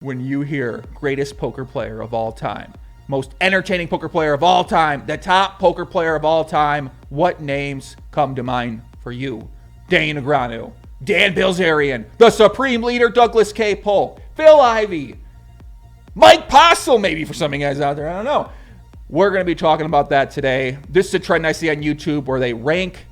When you hear greatest poker player of all time, most entertaining poker player of all time, the top poker player of all time, what names come to mind for you? Negreanu, Dan Bilzerian, the Supreme Leader Douglas K. Polk, Phil Ivey, Mike Postle, maybe for some of you guys out there, I don't know. We're going to be talking about that today. This is a trend I see on YouTube where they rank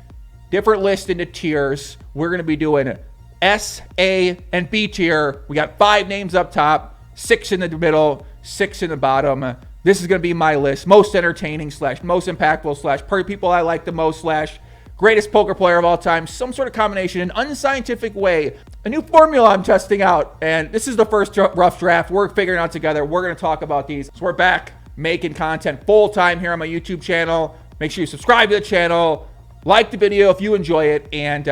different lists into tiers. We're going to be doing S, A, and B tier. We got 5 names up top, 6 in the middle, 6 in the bottom. This is going to be my list. Most entertaining / most impactful / people I like the most / greatest poker player of all time. Some sort of combination, an unscientific way. A new formula I'm testing out. And this is the first rough draft. We're figuring out together. We're going to talk about these. So we're back making content full time here on my YouTube channel. Make sure you subscribe to the channel. Like the video if you enjoy it, and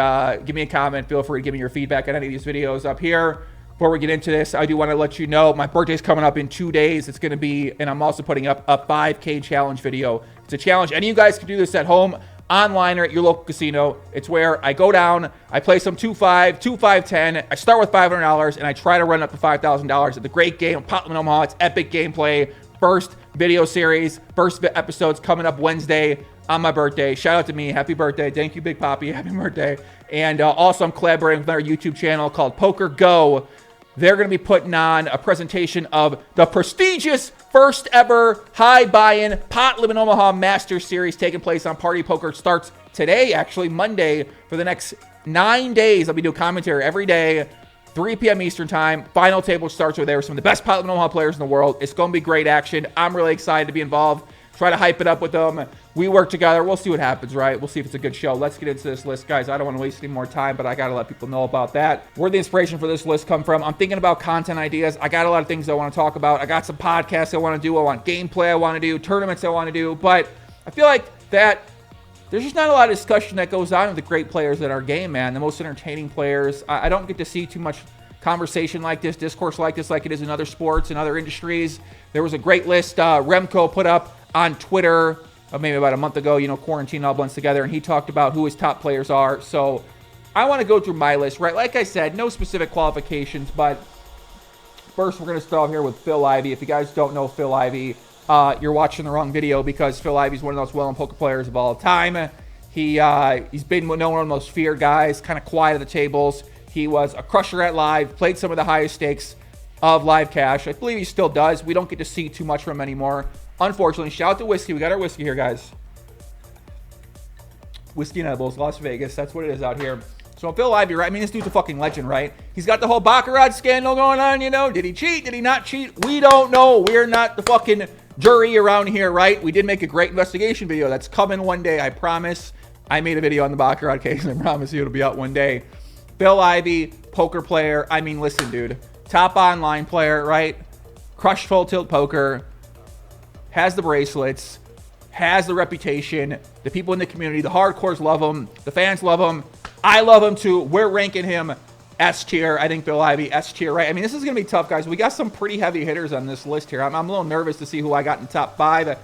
give me a comment. Feel free to give me your feedback on any of these videos up here. Before we get into this, I do want to let you know my birthday's coming up in 2 days. It's going to be, and I'm also putting up a 5K challenge video. It's a challenge. Any of you guys can do this at home, online, or at your local casino. It's where I go down, I play some 2-5, 2-5, 10. I start with $500, and I try to run up to $5,000. It's a great game, Potland, Omaha. It's epic gameplay. First video series, first episodes coming up Wednesday on my birthday. Shout out to me. Happy birthday. Thank you, Big Poppy. Happy birthday. And also I'm collaborating with our YouTube channel called POKERGO. They're going to be putting on a presentation of the prestigious first ever high buy-in Pot Limit Omaha Master Series taking place on Party Poker. It starts today, actually Monday, for the next 9 days. I'll be doing commentary every day, 3 p.m. Eastern time. Final table starts over there with some of the best Pot Limit Omaha players in the world. It's going to be great action. I'm really excited to be involved. Try to hype it up with them. We work together. We'll see what happens, right? We'll see if it's a good show. Let's get into this list, guys. I don't want to waste any more time, but I got to let people know about that. Where the inspiration for this list come from? I'm thinking about content ideas. I got a lot of things I want to talk about. I got some podcasts I want to do. I want gameplay I want to do. Tournaments I want to do. But I feel like that there's just not a lot of discussion that goes on with the great players in our game, man. The most entertaining players. I don't get to see too much conversation like this, discourse like this, like it is in other sports and other industries. There was a great list Remco put up on Twitter maybe about a month ago, you know, quarantine all blends together, and he talked about who his top players are. So I want to go through my list, right? Like I said, no specific qualifications, but first we're going to start here with Phil Ivey. If you guys don't know Phil Ivey, you're watching the wrong video, because Phil Ivey's one of those well-known poker players of all time. He's been known one of the most feared guys, kind of quiet at the tables. He was a crusher at live, played some of the highest stakes of live cash. I believe he still does. We don't get to see too much from him anymore, unfortunately. Shout out to whiskey. We got our whiskey here, guys. Whiskey and edibles, Las Vegas. That's what it is out here. So Phil Ivey, right? I mean, this dude's a fucking legend, right? He's got the whole Baccarat scandal going on, you know? Did he cheat? Did he not cheat? We don't know. We're not the fucking jury around here, right? We did make a great investigation video. That's coming one day, I promise. I made a video on the Baccarat case, and I promise you it'll be out one day. Phil Ivey, poker player. I mean, listen, dude. Top online player, right? Crushed full tilt poker. Has the bracelets. Has the reputation. The people in the community, the hardcores love him. The fans love him. I love him too. We're ranking him S tier. I think Phil Ivey, S tier, right? I mean, this is going to be tough, guys. We got some pretty heavy hitters on this list here. I'm a little nervous to see who I got in the top 5.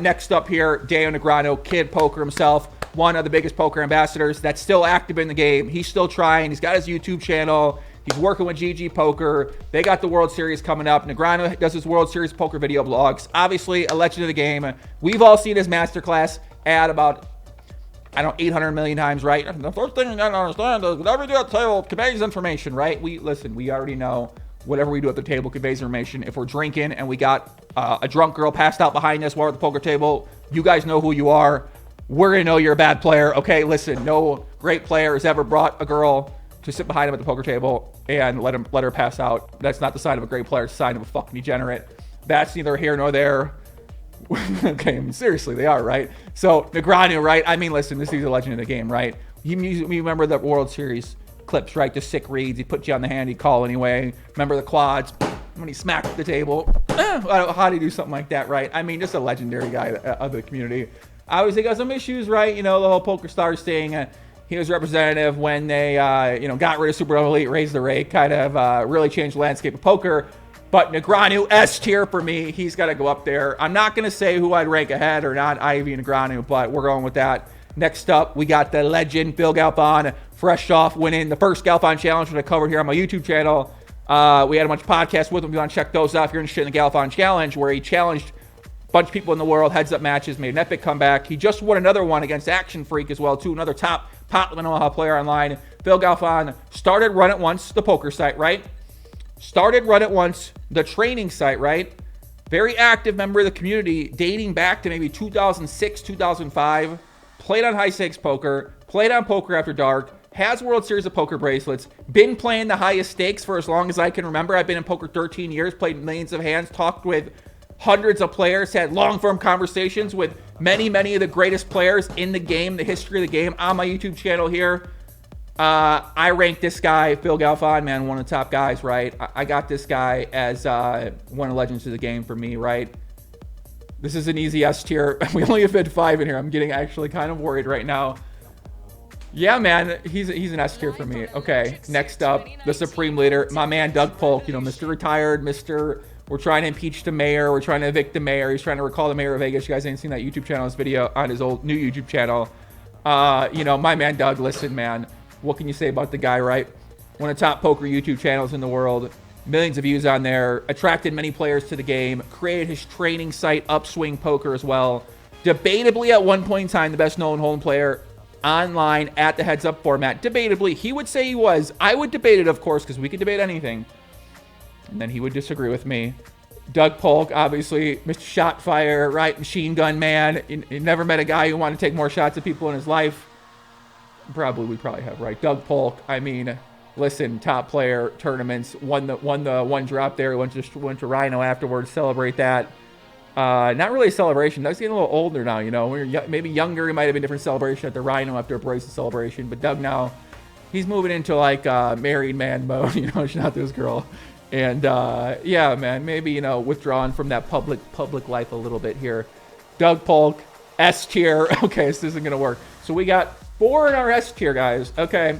Next up here, Negreanu, kid poker himself. One of the biggest poker ambassadors that's still active in the game. He's still trying. He's got his YouTube channel. He's working with GG Poker. They got the World Series coming up. Negreanu does his World Series poker video blogs. Obviously, a legend of the game. We've all seen his masterclass ad about, I don't know, 800 million times, right? The first thing you gotta understand is whatever you do at the table conveys information, right? We already know whatever we do at the table conveys information. If we're drinking and we got a drunk girl passed out behind us while we're at the poker table, you guys know who you are. We're gonna know you're a bad player. Okay, listen, no great player has ever brought a girl to sit behind him at the poker table and let her pass out. That's not the sign of a great player. It's the sign of a fucking degenerate. That's neither here nor there. Okay, I mean, seriously, they are, right? So Negreanu, right? I mean, listen, this is a legend of the game, right? You remember the World Series clips, right? Just sick reads. He put you on the hand, he'd call anyway. Remember the quads when he smacked the table? How do you do something like that, right? I mean, just a legendary guy of the community. Obviously got some issues, right? You know, the whole Poker Stars thing. He was representative when they, got rid of Super Elite, raised the rate, kind of really changed the landscape of poker. But Negreanu, S tier for me. He's got to go up there. I'm not going to say who I'd rank ahead or not, Ivey and Negreanu, but we're going with that. Next up, we got the legend, Bill Galfond, fresh off winning the first Galfond challenge that I covered here on my YouTube channel. We had a bunch of podcasts with him. If you want to check those out, if you're interested in the Galfond Challenge, where he challenged a bunch of people in the world, heads-up matches, made an epic comeback. He just won another one against Action Freak as well, too. Another top Potland, Omaha player online. Phil Galfond started Run It Once, the poker site, right? Started Run It Once, the training site, right? Very active member of the community, dating back to maybe 2006, 2005. Played on High Stakes Poker, played on Poker After Dark, has World Series of Poker bracelets, been playing the highest stakes for as long as I can remember. I've been in poker 13 years, played millions of hands, talked with hundreds of players, had long-form conversations with many, many of the greatest players in the game, the history of the game, on my YouTube channel here. I rank this guy, Phil Galfond, man, one of the top guys, right? I got this guy as one of the legends of the game for me, right? This is an easy S tier. We only have bid 5 in here. I'm getting actually kind of worried right now. Yeah, man, he's an S tier for me. Okay, next up, the Supreme Leader, my man Doug Polk, you know, Mr. Retired, we're trying to impeach the mayor, we're trying to evict the mayor, he's trying to recall the mayor of Vegas. You guys ain't seen that YouTube channel, this video on his old new YouTube channel. You know, my man Doug, listen, man, what can you say about the guy, right? One of the top poker YouTube channels in the world. Millions of views on there. Attracted many players to the game. Created his training site, Upswing Poker, as well. Debatably, at one point in time, the best known home player online at the heads up format. Debatably, he would say he was. I would debate it, of course, because we could debate anything. And then he would disagree with me. Doug Polk, obviously, Mr. Shotfire, right? Machine Gun Man. He never met a guy who wanted to take more shots at people in his life. We probably have, right? Doug Polk, I mean, listen, top player, tournaments, won the one drop there, went to Rhino afterwards, celebrate that. Not really a celebration. Doug's getting a little older now, you know. When you're maybe younger, it might have been a different celebration at the Rhino after a bracelet celebration. But Doug now, he's moving into like married man mode, you know, not this girl. And yeah, man, maybe, you know, withdrawing from that public life a little bit here. Doug Polk, S tier. Okay, this isn't gonna work. So we got 4 in our S tier, guys. Okay.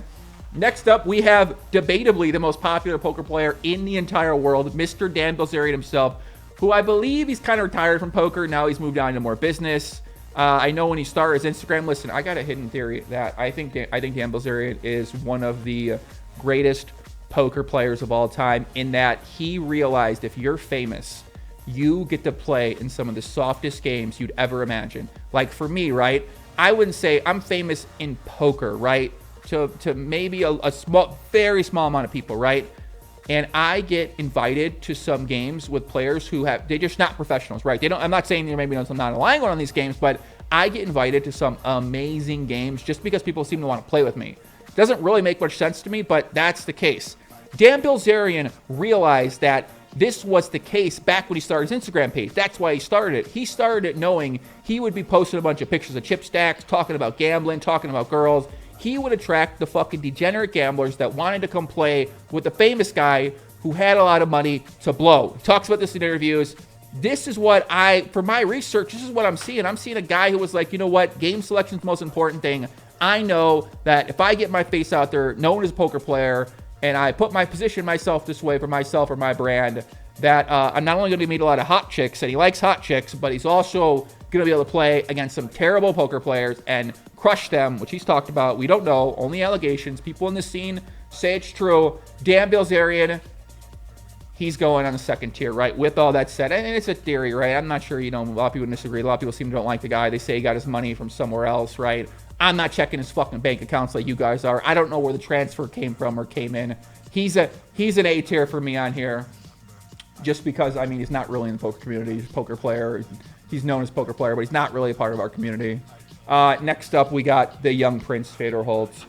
Next up, we have debatably the most popular poker player in the entire world, Mr. Dan Bilzerian himself, who I believe he's kind of retired from poker. Now he's moved on to more business. I know when he started his Instagram, listen, I got a hidden theory that I think Dan Bilzerian is one of the greatest poker players of all time, in that he realized if you're famous, you get to play in some of the softest games you'd ever imagine. Like for me, right? I wouldn't say I'm famous in poker, right? To maybe a small, very small amount of people, right? And I get invited to some games with players who they're just not professionals, right? I'm not saying there maybe I'm not aligned on these games, but I get invited to some amazing games just because people seem to want to play with me. It doesn't really make much sense to me, but that's the case. Dan Bilzerian realized that this was the case back when he started his Instagram page. That's why he started it. He started it knowing he would be posting a bunch of pictures of chip stacks, talking about gambling, talking about girls. He would attract the fucking degenerate gamblers that wanted to come play with the famous guy who had a lot of money to blow. He talks about this in interviews. This is what for my research, this is what I'm seeing. I'm seeing a guy who was like, you know what? Game selection is the most important thing. I know that if I get my face out there, known as a poker player, and I position myself this way for myself or my brand, that I'm not only going to meet a lot of hot chicks, and he likes hot chicks, but he's also going to be able to play against some terrible poker players and crush them, which he's talked about. We don't know. Only allegations. People in the scene say it's true. Dan Bilzerian, he's going on the second tier, right? With all that said, and it's a theory, right? I'm not sure, you know, a lot of people disagree. A lot of people seem to don't like the guy. They say he got his money from somewhere else, right? I'm not checking his fucking bank accounts like you guys are. I don't know where the transfer came from or came in. He's an A tier for me on here, just because, I mean, he's not really in the poker community. He's a poker player. He's known as a poker player, but he's not really a part of our community. Next up, we got the young prince, Fedor Holz.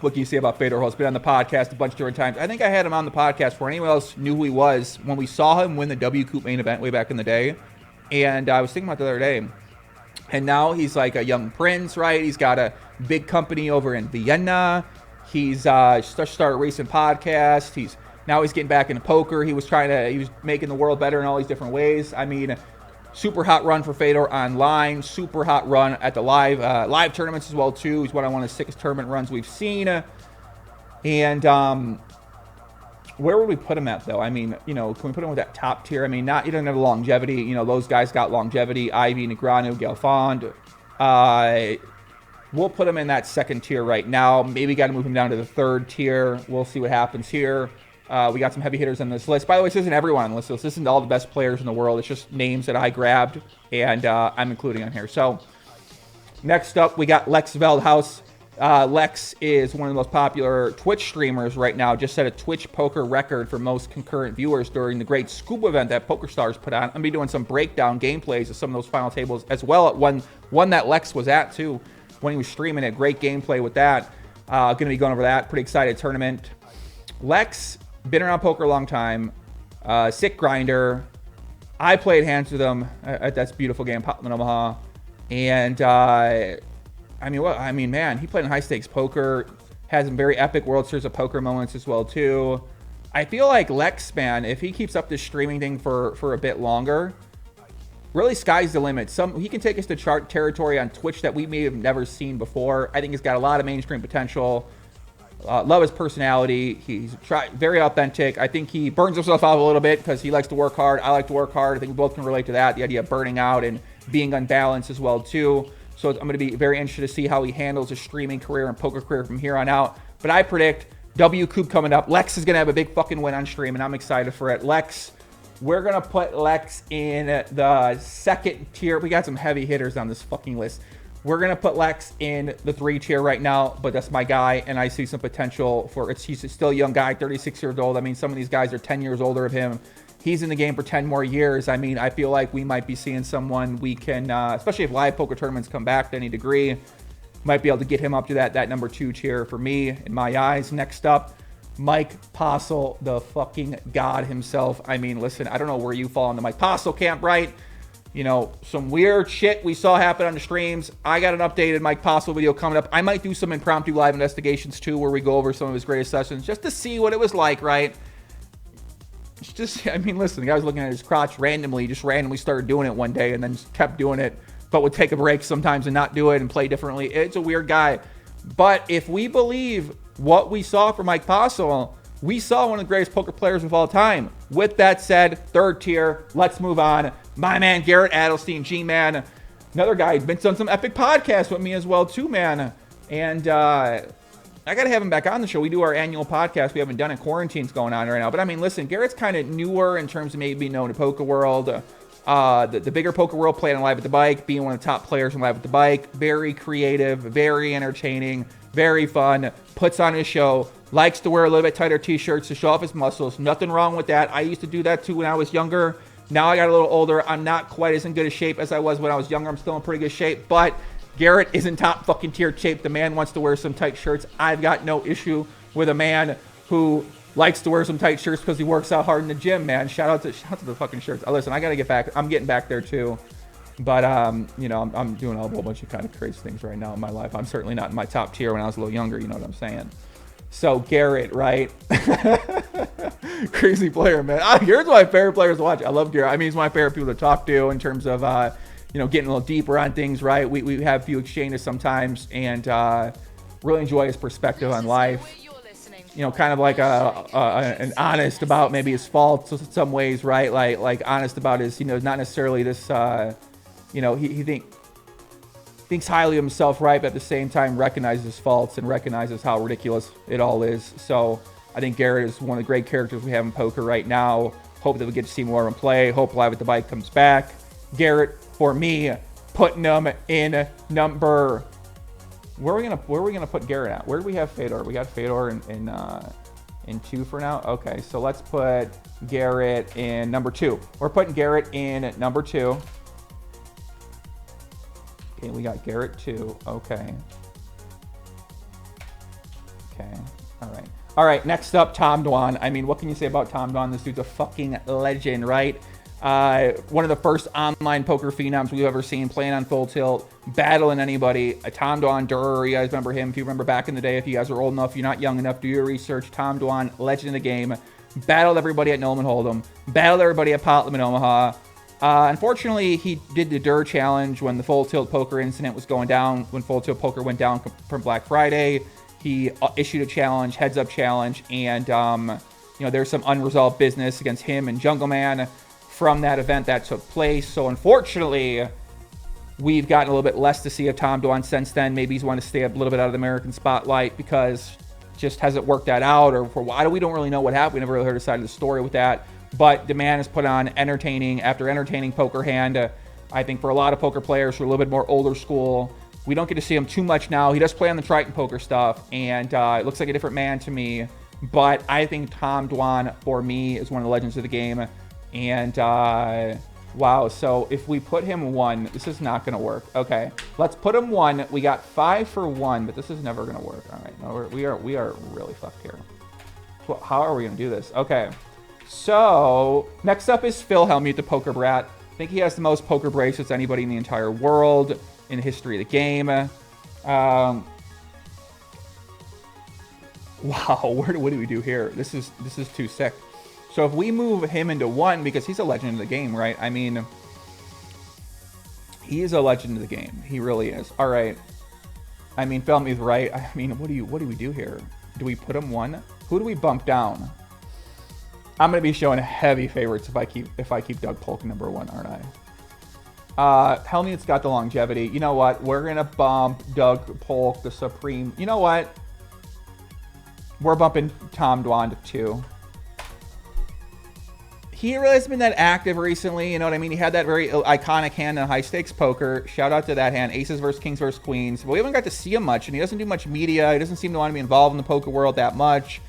What can you say about Fedor Holz? Been on the podcast a bunch of different times. I think I had him on the podcast before anyone else knew who he was when we saw him win the W Coupe main event way back in the day. And I was thinking about the other day. And now he's like a young prince, right? He's got a big company over in Vienna. He's started racing podcasts. Now he's getting back into poker. He was making the world better in all these different ways. I mean, super hot run for Fedor online. Super hot run at the live tournaments as well too. He's one of the sickest tournament runs we've seen. And where would we put him at though? I mean, you know, can we put him with that top tier? I mean, he doesn't have longevity. You know, those guys got longevity. Ivey, Negreanu, Galfond. we'll put him in that second tier right now. Maybe got to move him down to the third tier. We'll see what happens here. We got some heavy hitters on this list. By the way, this isn't everyone on the list. This isn't all the best players in the world. It's just names that I grabbed and I'm including on here. So next up, we got Lex Veldhuis. Lex is one of the most popular Twitch streamers right now. Just set a Twitch poker record for most concurrent viewers during the great Scoop event that PokerStars put on. I'm going to be doing some breakdown gameplays of some of those final tables as well. At one that Lex was at too when he was streaming it. Great gameplay with that. Going to be going over that. Pretty excited tournament. Lex, been around poker a long time. Sick grinder. I played hands with him at that beautiful game, Portland, Omaha. And I mean, man, he played in high stakes poker, has some very epic World Series of Poker moments as well too. I feel like Lex, man, if he keeps up this streaming thing for a bit longer, really sky's the limit. He can take us to chart territory on Twitch that we may have never seen before. I think he's got a lot of mainstream potential. Love his personality. He's very authentic. I think he burns himself out a little bit because he likes to work hard. I like to work hard. I think we both can relate to that. The idea of burning out and being unbalanced as well too. So I'm going to be very interested to see how he handles his streaming career and poker career from here on out. But I predict W Coop coming up. Lex is going to have a big fucking win on stream, and I'm excited for it. Lex, we're going to put Lex in the second tier. We got some heavy hitters on this fucking list. We're going to put Lex in the 3 tier right now, but that's my guy, and I see some potential for it. He's still a young guy, 36 years old. I mean, some of these guys are 10 years older of him. He's in the game for 10 more years. I mean, I feel like we might be seeing someone we can, especially if live poker tournaments come back to any degree, might be able to get him up to that number 2 tier for me, in my eyes. Next up, Mike Postle, the fucking god himself. I mean, listen, I don't know where you fall in the Mike Postle camp, right? You know, some weird shit we saw happen on the streams. I got an updated Mike Postle video coming up. I might do some impromptu live investigations too, where we go over some of his greatest sessions just to see what it was like, right? It's just, I mean, listen, the guy was looking at his crotch randomly, just randomly started doing it one day and then just kept doing it, but would take a break sometimes and not do it and play differently. It's a weird guy. But if we believe what we saw from Mike Postle, we saw one of the greatest poker players of all time. With that said, 3rd tier, let's move on. My man, Garrett Adelstein, G-Man, another guy who's been on some epic podcasts with me as well too, man. And I got to have him back on the show. We do our annual podcast. We haven't done it. Quarantine's going on right now. But I mean, listen, Garrett's kind of newer in terms of maybe being known to poker world. The bigger poker world, playing Live at the Bike, being one of the top players in Live at the Bike. Very creative, very entertaining, very fun. Puts on his show. Likes to wear a little bit tighter t-shirts to show off his muscles. Nothing wrong with that. I used to do that too when I was younger. Now I got a little older. I'm not quite as in good a shape as I was when I was younger. I'm still in pretty good shape, but Garrett is in top fucking tier shape. The man wants to wear some tight shirts. I've got no issue with a man who likes to wear some tight shirts because he works out hard in the gym, man. Shout out to the fucking shirts. Listen, I got to get back. I'm getting back there too. But, you know, I'm doing a whole bunch of kind of crazy things right now in my life. I'm certainly not in my top tier when I was a little younger. You know what I'm saying? So Garrett, right? Crazy player, man. Garrett's one of my favorite players to watch. I love Garrett. I mean, he's my favorite people to talk to in terms of, you know, getting a little deeper on things, right? We have a few exchanges sometimes, and really enjoy his perspective on life. You know, kind of like an honest about maybe his faults in some ways, right? Like honest about his, you know, not necessarily this, you know, he thinks highly of himself, right? But at the same time recognizes his faults and recognizes how ridiculous it all is. So I think Garrett is one of the great characters we have in poker right now. Hope that we get to see more of him play. Hope Live at the Bike comes back. Garrett, for me, putting him in number. Where are we gonna put Garrett at? Where do we have Fedor? We got Fedor in 2 for now. Okay, so let's put Garrett in number 2. We're putting Garrett in number 2. Okay, we got Garrett 2. Okay. All right. Next up, Tom Dwan. I mean, what can you say about Tom Dwan? This dude's a fucking legend, right? One of the first online poker phenoms we've ever seen, playing on full tilt, battling anybody. Tom Dwan, DURRRRRR, you guys remember him? If you remember back in the day, if you guys are old enough, you're not young enough, do your research. Tom Dwan, legend in the game, battled everybody at Nolan Hold'em, battled everybody at Portland, Omaha. Unfortunately, he did the DURRRRR challenge when the full tilt poker incident was going down, when full tilt poker went down from Black Friday. He issued a challenge, heads up challenge, and you know, there's some unresolved business against him and Jungle Man from that event that took place. So unfortunately, We've gotten a little bit less to see of Tom Dwan since then. Maybe he's wanted to stay a little bit out of the American spotlight because just hasn't worked that out, or for why we don't really know what happened. We never really heard a side of the story with that. But the man has put on entertaining after entertaining poker hand. I think for a lot of poker players who are a little bit more older school, we don't get to see him too much now. He does play on the Triton poker stuff, and it looks like a different man to me. But I think Tom Dwan, for me, is one of the legends of the game. And wow, so if we put him 1, this is not going to work. Okay, let's put him 1. We got 5 for 1, but this is never going to work. All right, no, we are really fucked here. Well, how are we going to do this? Okay, so next up is Phil Hellmuth, the poker brat. I think he has the most poker bracelets anybody in the entire world in the history of the game. Wow, what do we do here? This is too sick. So if we move him into 1, because he's a legend of the game, right? I mean, he is a legend of the game. He really is. All right. I mean, Philmuth, right? I mean, what do we do here? Do we put him 1? Who do we bump down? I'm gonna be showing heavy favorites if I keep Doug Polk number 1, aren't I? Hellmuth's got the longevity. You know what? We're gonna bump Doug Polk, the supreme. You know what? We're bumping Tom Dwan to 2. He really hasn't been that active recently, you know what I mean? He had that very iconic hand in high-stakes poker. Shout out to that hand, aces versus kings versus queens. But we haven't got to see him much, and he doesn't do much media. He doesn't seem to want to be involved in the poker world that much.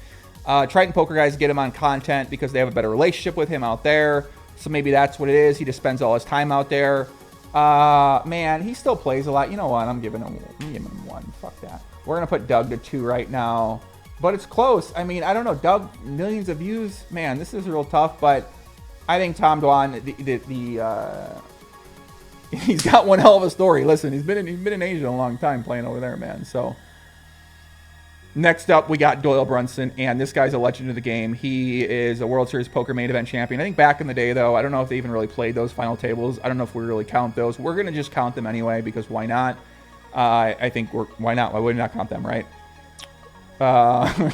Triton poker guys get him on content because they have a better relationship with him out there. So maybe that's what it is. He just spends all his time out there. Man, he still plays a lot. You know what? I'm giving him 1. Fuck that. We're going to put Doug to 2 right now. But it's close. I mean, I don't know. Doug, millions of views. Man, this is real tough, but I think Tom Dwan, he's got one hell of a story. Listen, he's been in Asia a long time playing over there, man. So next up, we got Doyle Brunson, and this guy's a legend of the game. He is a World Series Poker main event champion. I think back in the day, though, I don't know if they even really played those final tables. I don't know if we really count those. We're gonna just count them anyway because why not? I think why not? Why would we not count them, right?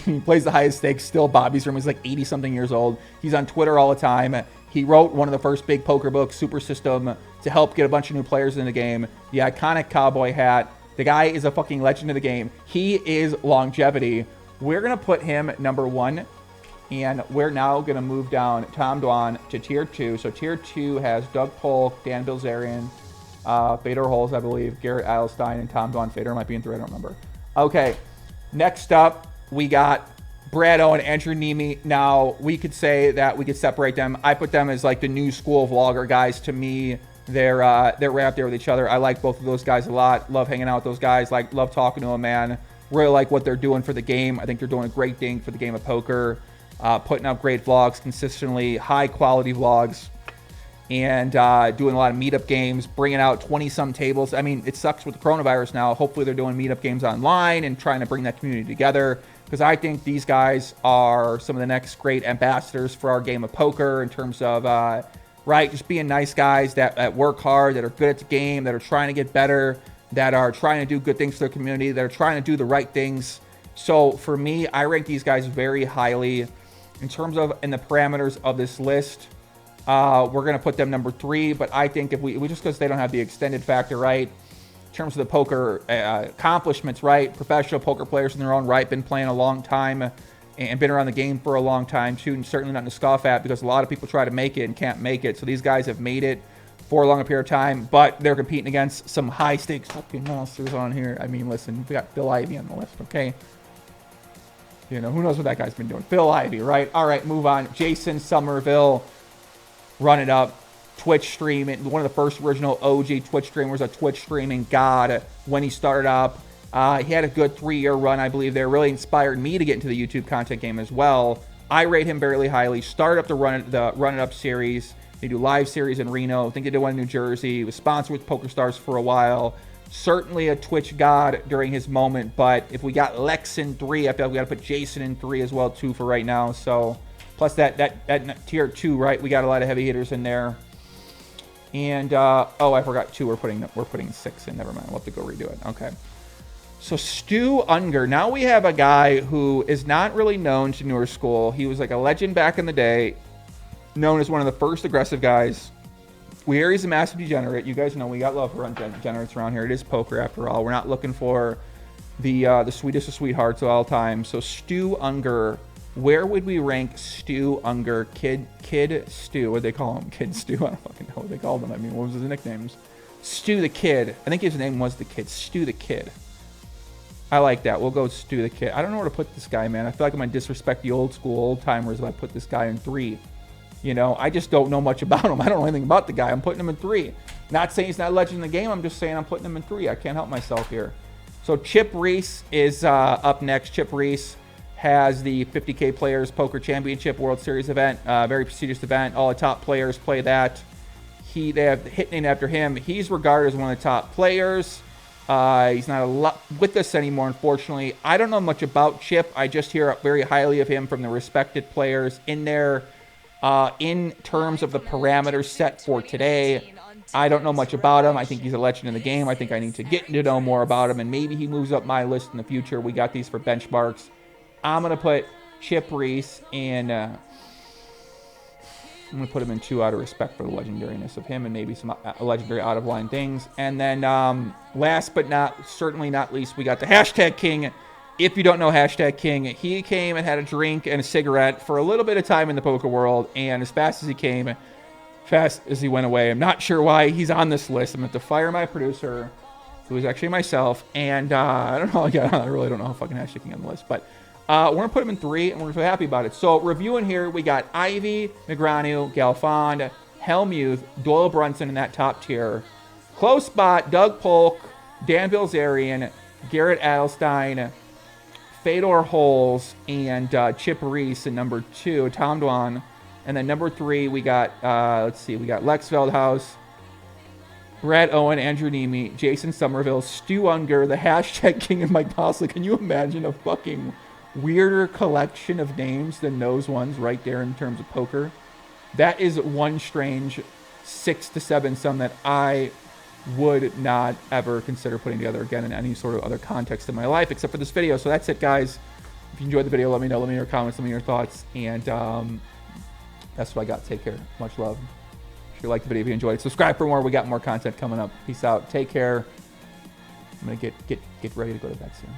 He plays the highest stakes still. Bobby's room. He's like 80 something years old. He's on Twitter all the time. He wrote one of the first big poker books, Super System, to help get a bunch of new players in the game. The iconic cowboy hat. The guy is a fucking legend of the game. He is longevity. We're going to put him at number 1. And we're now going to move down Tom Dwan to tier 2. So tier 2 has Doug Polk, Dan Bilzerian, Fedor Holz, I believe, Garrett, Adelstein, and Tom Dwan. Fedor might be in 3. I don't remember. Okay. Next up, we got Brad, Owen, Andrew Nemee. Now, we could say that we could separate them. I put them as like the new school vlogger guys. To me, they're right up there with each other. I like both of those guys a lot. Love hanging out with those guys. Love talking to them, man. Really like what they're doing for the game. I think they're doing a great thing for the game of poker. Putting out great vlogs consistently, high quality vlogs, and doing a lot of meetup games, bringing out 20-some tables. I mean, it sucks with the coronavirus now. Hopefully they're doing meetup games online and trying to bring that community together, because I think these guys are some of the next great ambassadors for our game of poker in terms of, right, just being nice guys that work hard, that are good at the game, that are trying to get better, that are trying to do good things for their community, that are trying to do the right things. So for me, I rank these guys very highly in terms of in the parameters of this list. We're going to put them number 3, but I think if we just because they don't have the extended factor, right, in terms of the poker accomplishments, right, professional poker players in their own right, been playing a long time and been around the game for a long time too, and certainly nothing to scoff at because a lot of people try to make it and can't make it. So these guys have made it for a longer period of time, but they're competing against some high stakes fucking monsters on here. I mean, listen, we got Phil Ivey on the list, okay? You know, who knows what that guy's been doing? Phil Ivey, right? All right, move on. Jason Somerville. Run it up, Twitch stream, one of the first original OG Twitch streamers, a Twitch streaming god when he started up. He had a good 3-year run, I believe. There really inspired me to get into the YouTube content game as well. I rate him fairly highly. Started up the Run It Up series. They do live series in Reno. I think they did one in New Jersey. He was sponsored with PokerStars for a while. Certainly a Twitch god during his moment, but if we got Lex in 3, I feel like we got to put Jason in 3 as well too for right now. So. Plus that tier 2, right? We got a lot of heavy hitters in there. And oh, I forgot 2. We're putting 6 in. Never mind. We'll have to go redo it. Okay. So Stu Ungar. Now we have a guy who is not really known to newer school. He was like a legend back in the day, known as one of the first aggressive guys Weary's a massive degenerate. You guys know we got love for degenerates around here. It is poker after all. We're not looking for the sweetest of sweethearts of all time. So Stu Ungar, where would we rank Stu Ungar? Kid Stu. What do they call him? Kid Stu. I don't fucking know what they called him. I mean, what was his nicknames? Stu the Kid. I think his name was the Kid. Stu the Kid. I like that. We'll go Stu the Kid. I don't know where to put this guy, man. I feel like I'm going to disrespect the old school old timers if I put this guy in 3. You know, I just don't know much about him. I don't know anything about the guy. I'm putting him in 3. Not saying he's not a legend in the game. I'm just saying I'm putting him in 3. I can't help myself here. So Chip Reese is up next. Chip Reese has the 50K Players Poker Championship World Series event. Very prestigious event. All the top players play that. They have the hit name after him. He's regarded as one of the top players. He's not with us anymore, unfortunately. I don't know much about Chip. I just hear very highly of him from the respected players in there. In terms of the parameters set for today, I don't know much about him. I think he's a legend in the game. I think I need to get to know more about him, and maybe he moves up my list in the future. We got these for benchmarks. I'm going to put Chip Reese in... I'm going to put him in 2 out of respect for the legendariness of him and maybe some legendary out-of-line things. And then last but certainly not least, we got the Hashtag King. If you don't know Hashtag King, he came and had a drink and a cigarette for a little bit of time in the poker world. And as fast as he came, fast as he went away. I'm not sure why he's on this list. I'm going to fire my producer, who is actually myself. And I don't know. Again, I really don't know how fucking Hashtag King on the list. But we're going to put him in 3, and we're so happy about it. So, reviewing here, we got Ivey, Negreanu, Galfond, Hellmuth, Doyle, Brunson in that top tier. Close spot, Doug Polk, Dan Bilzerian, Garrett, Adelstein, Fedor, Holz, and Chip Reese in number 2, Tom Dwan. And then number 3, we got, let's see, we got Lex Veldhuis, Brad, Owen, Andrew Nemee, Jason Somerville, Stu Ungar, the Hashtag King, and Mike Postle. Can you imagine a fucking weirder collection of names than those ones right there in terms of poker? That is one strange 6 to 7 sum that I would not ever consider putting together again in any sort of other context in my life except for this video. So that's it, guys. If you enjoyed the video, let me know. Let me know your comments, let me know your thoughts, and that's what I got. Take care. Much love. If you liked the video, if you enjoyed it, subscribe for more. We got more content coming up. Peace out. Take care. I'm gonna get ready to go to bed soon.